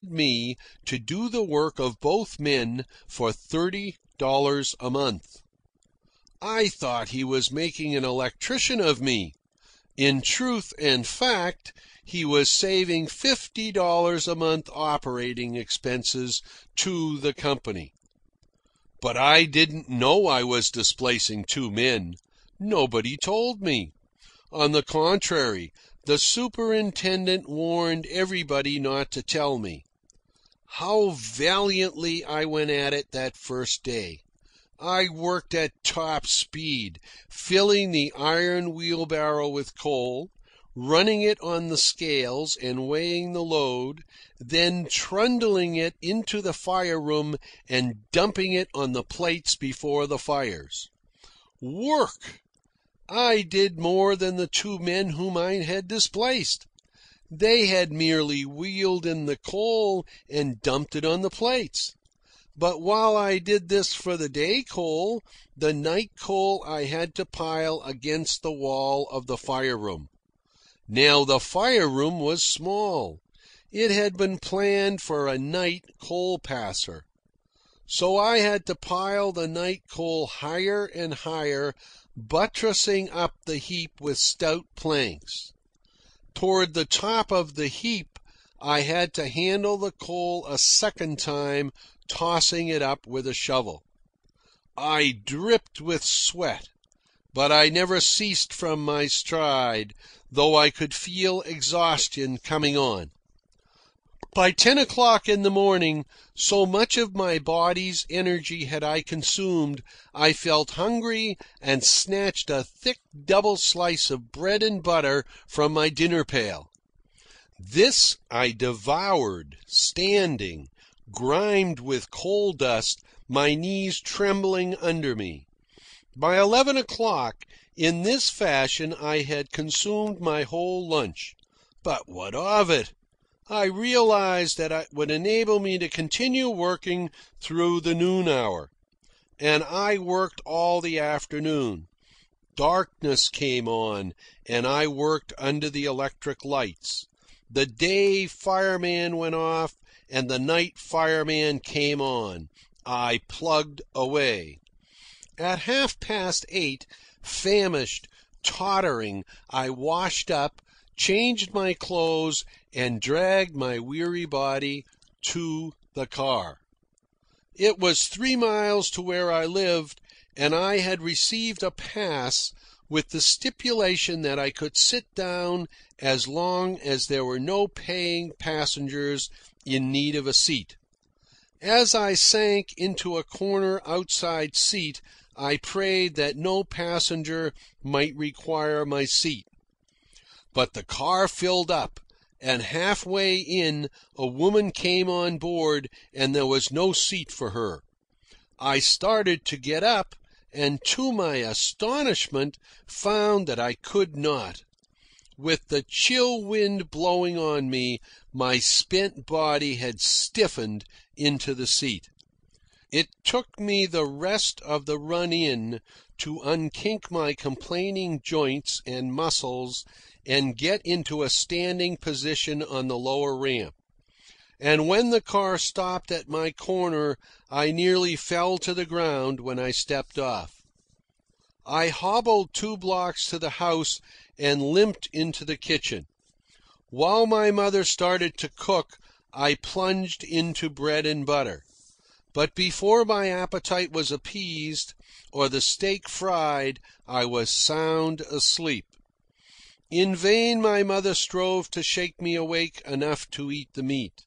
me to do the work of both men for $30 a month. I thought he was making an electrician of me. In truth and fact, he was saving $50 a month operating expenses to the company. But I didn't know I was displacing two men. Nobody told me. On the contrary, the superintendent warned everybody not to tell me. How valiantly I went at it that first day. I worked at top speed, filling the iron wheelbarrow with coal, running it on the scales and weighing the load, then trundling it into the fire room and dumping it on the plates before the fires. Work! I did more than the two men whom I had displaced. They had merely wheeled in the coal and dumped it on the plates. But while I did this for the day coal, the night coal I had to pile against the wall of the fire room. Now the fire room was small. It had been planned for a night coal passer. So I had to pile the night coal higher and higher, buttressing up the heap with stout planks. Toward the top of the heap, I had to handle the coal a second time, tossing it up with a shovel. I dripped with sweat, but I never ceased from my stride, though I could feel exhaustion coming on. By 10 o'clock in the morning, so much of my body's energy had I consumed, I felt hungry and snatched a thick double slice of bread and butter from my dinner pail. This I devoured, standing, grimed with coal dust, my knees trembling under me. By 11 o'clock, in this fashion I had consumed my whole lunch. But what of it? I realized that it would enable me to continue working through the noon hour. And I worked all the afternoon. Darkness came on, and I worked under the electric lights. The day fireman went off, and the night fireman came on. I plugged away. At 8:30, famished, tottering, I washed up, changed my clothes, and dragged my weary body to the car. It was 3 miles to where I lived, and I had received a pass with the stipulation that I could sit down as long as there were no paying passengers in need of a seat. As I sank into a corner outside seat, I prayed that no passenger might require my seat. But the car filled up, and halfway in a woman came on board, and there was no seat for her. I started to get up, and to my astonishment found that I could not. With the chill wind blowing on me, my spent body had stiffened into the seat. It took me the rest of the run-in to unkink my complaining joints and muscles and get into a standing position on the lower ramp. And when the car stopped at my corner, I nearly fell to the ground when I stepped off. I hobbled 2 blocks to the house and limped into the kitchen. While my mother started to cook, I plunged into bread and butter. But before my appetite was appeased or the steak fried, I was sound asleep. In vain my mother strove to shake me awake enough to eat the meat.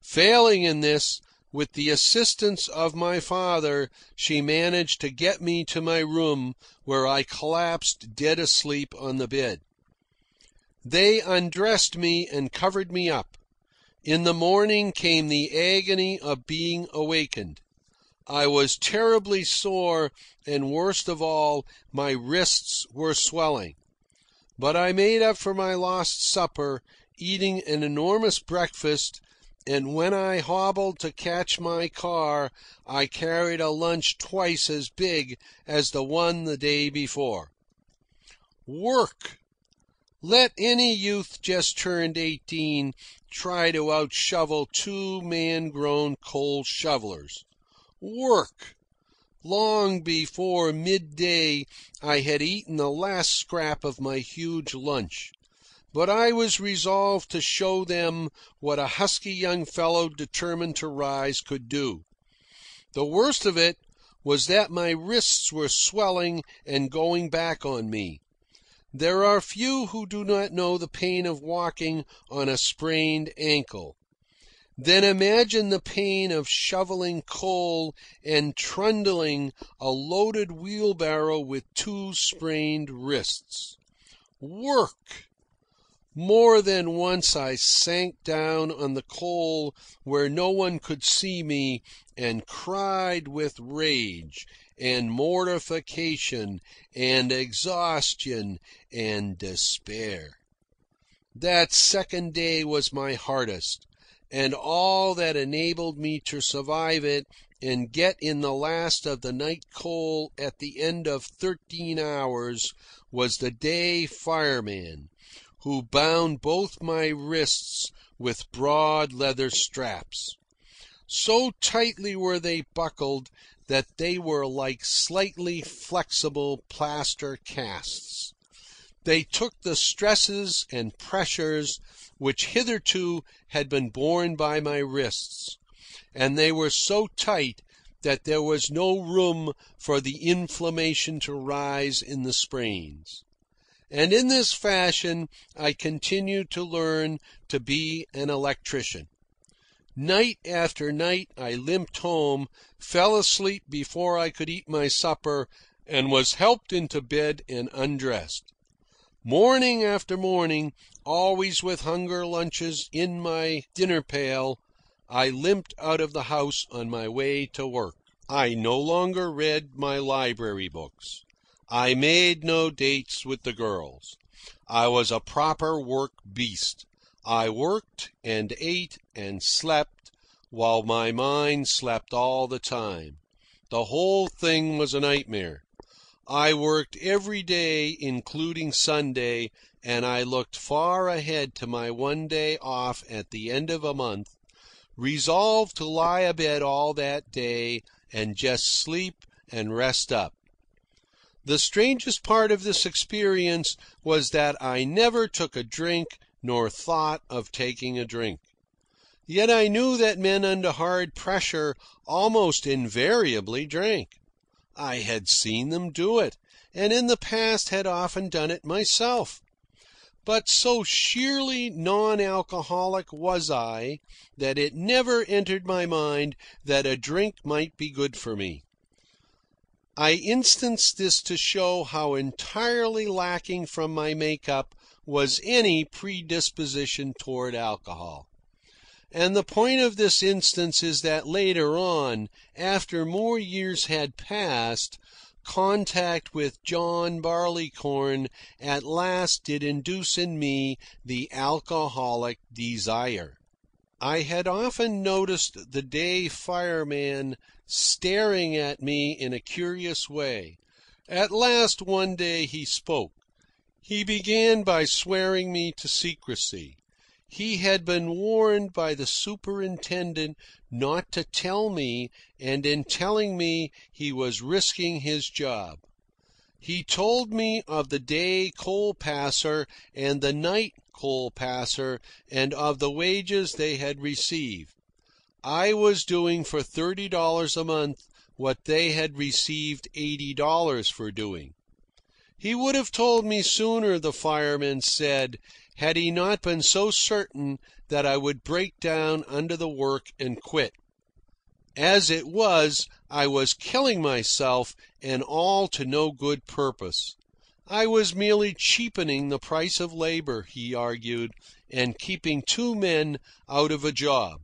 Failing in this, with the assistance of my father, she managed to get me to my room, where I collapsed dead asleep on the bed. They undressed me and covered me up. In the morning came the agony of being awakened. I was terribly sore, and worst of all, my wrists were swelling. But I made up for my lost supper, eating an enormous breakfast, and when I hobbled to catch my car, I carried a lunch twice as big as the one the day before. Work! Let any youth just turned 18 try to out-shovel two man-grown coal shovelers. Work! Long before midday, I had eaten the last scrap of my huge lunch. But I was resolved to show them what a husky young fellow determined to rise could do. The worst of it was that my wrists were swelling and going back on me. There are few who do not know the pain of walking on a sprained ankle. Then imagine the pain of shoveling coal and trundling a loaded wheelbarrow with two sprained wrists. Work! More than once I sank down on the coal where no one could see me and cried with rage and mortification and exhaustion and despair. That second day was my hardest, and all that enabled me to survive it and get in the last of the night coal at the end of 13 hours was the day fireman, who bound both my wrists with broad leather straps. So tightly were they buckled that they were like slightly flexible plaster casts. They took the stresses and pressures which hitherto had been borne by my wrists, and they were so tight that there was no room for the inflammation to rise in the sprains. And in this fashion I continued to learn to be an electrician. Night after night I limped home, fell asleep before I could eat my supper, and was helped into bed and undressed. Morning after morning, always with hunger lunches in my dinner pail, I limped out of the house on my way to work. I no longer read my library books. I made no dates with the girls. I was a proper work beast. I worked and ate and slept while my mind slept all the time. The whole thing was a nightmare. I worked every day, including Sunday, and I looked far ahead to my one day off at the end of a month, resolved to lie abed all that day and just sleep and rest up. The strangest part of this experience was that I never took a drink nor thought of taking a drink. Yet I knew that men under hard pressure almost invariably drank. I had seen them do it, and in the past had often done it myself. But so sheerly non-alcoholic was I that it never entered my mind that a drink might be good for me. I instance this to show how entirely lacking from my make-up was any predisposition toward alcohol. And the point of this instance is that later on, after more years had passed, contact with John Barleycorn at last did induce in me the alcoholic desire. I had often noticed the day fireman staring at me in a curious way. At last one day he spoke. He began by swearing me to secrecy. He had been warned by the superintendent not to tell me, and in telling me he was risking his job. He told me of the day coal passer and the night coal passer, and of the wages they had received. I was doing for $30 a month what they had received $80 for doing. He would have told me sooner, the fireman said, had he not been so certain that I would break down under the work and quit. As it was, I was killing myself, and all to no good purpose. I was merely cheapening the price of labour, he argued, and keeping two men out of a job.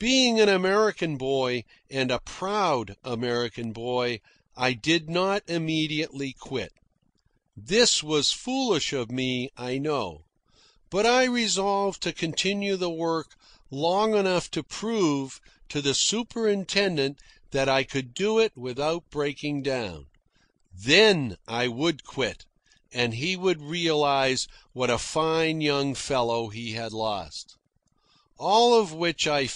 Being an American boy, and a proud American boy, I did not immediately quit. This was foolish of me, I know. But I resolved to continue the work long enough to prove to the superintendent that I could do it without breaking down. Then I would quit, and he would realise what a fine young fellow he had lost. All of which I